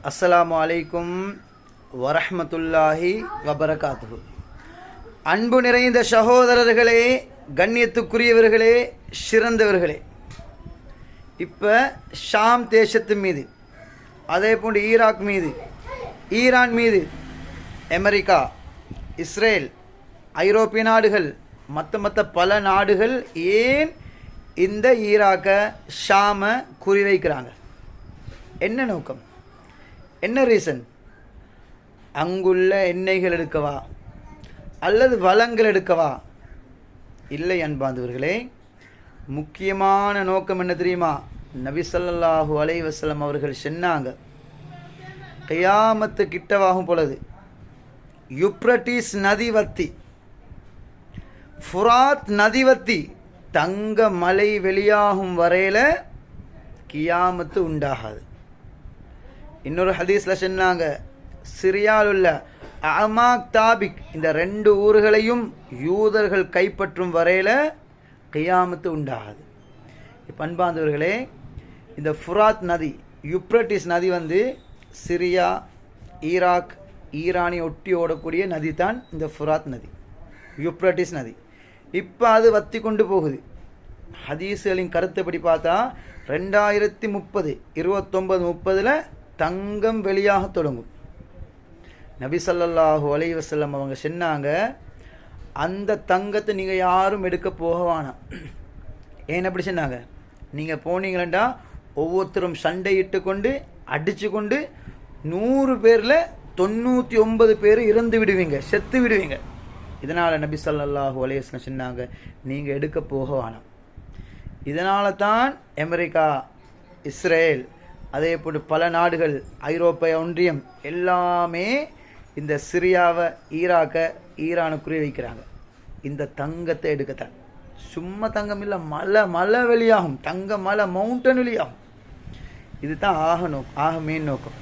அஸ்ஸலாமு அலைக்கும் வரஹ்மத்துல்லாஹி வபரகாத்துஹு. அன்பு நிறைந்த சகோதரர்களே, கண்ணியத்துக்குரியவர்களே, சிறந்தவர்களே, இப்போ ஷாம் தேசத்து மீது, அதே போன்று ஈராக் மீது, ஈரான் மீது அமெரிக்கா, இஸ்ரேல், ஐரோப்பிய நாடுகள், மற்ற பல நாடுகள் ஏன் இந்த ஈராக்கை ஷாமை குறிவைக்கிறாங்க? என்ன நோக்கம், என்ன ரீசன்? அங்குள்ள எண்ணெய்கள் எடுக்கவா அல்லது வளங்கள் எடுக்கவா? இல்லை அன்பாந்தவர்களே, முக்கியமான நோக்கம் என்ன தெரியுமா? நபி ஸல்லல்லாஹு அலைஹி வஸல்லம் அவர்கள் சொன்னாங்க, கியாமத்து கிட்டவாகும் பொழுது யுப்ரட்டிஸ் நதிவத்தி, ஃபுராத் நதிவத்தி, தங்க மலை வெளியாகும் வரையில் கியாமத்து உண்டாகாது. இன்னொரு ஹதீஸில் சொன்னாங்க, சிரியாவில் உள்ள அமாக் தாபிக், இந்த 2 ஊர்களையும் யூதர்கள் கைப்பற்றும் வரையில் கியாமத்து உண்டாகாது. இப்போ அன்பாந்தவர்களே, இந்த ஃபுராத் நதி, யுப்ரட்டிஸ் நதி சிரியா, ஈராக், ஈரானை ஒட்டி ஓடக்கூடிய நதி தான் இந்த ஃபுராத் நதி, யுப்ரட்டிஸ் நதி. இப்போ அது வத்தி கொண்டு போகுது. ஹதீஸ்களின் கருத்துப்படி பார்த்தா 2030, 29-30 தங்கம் வெளியாக தொடங்கும். நபி ஸல்லல்லாஹு அலைஹி வஸல்லம் அவங்க சொன்னாங்க, அந்த தங்கத்தை நீங்கள் யாரும் எடுக்க போக வேணாம். ஏன் அப்படி சொன்னாங்க? நீங்கள் போனீங்களா ஒவ்வொருத்தரும் சண்டையிட்டு கொண்டு அடித்து கொண்டு 100 பேரில் 99 பேர் இறந்து விடுவீங்க, செத்து விடுவீங்க. இதனால் நபி ஸல்லல்லாஹு அலைஹி வஸல்லம் சொன்னாங்க, நீங்கள் எடுக்க போக வேணாம். இதனால தான் அமெரிக்கா, இஸ்ரேல், அதே போன்று பல நாடுகள், ஐரோப்பிய ஒன்றியம் எல்லாமே இந்த சிரியாவை, ஈராக்கை, ஈரானை குறி வைக்கிறாங்க. இந்த தங்கத்தை எடுக்கத்தான். சும்மா தங்கம் இல்லை, மலை வெளியாகும், தங்க மலை, மவுண்டன் வெளியாகும். இதுதான் ஆக மெயின் நோக்கம்.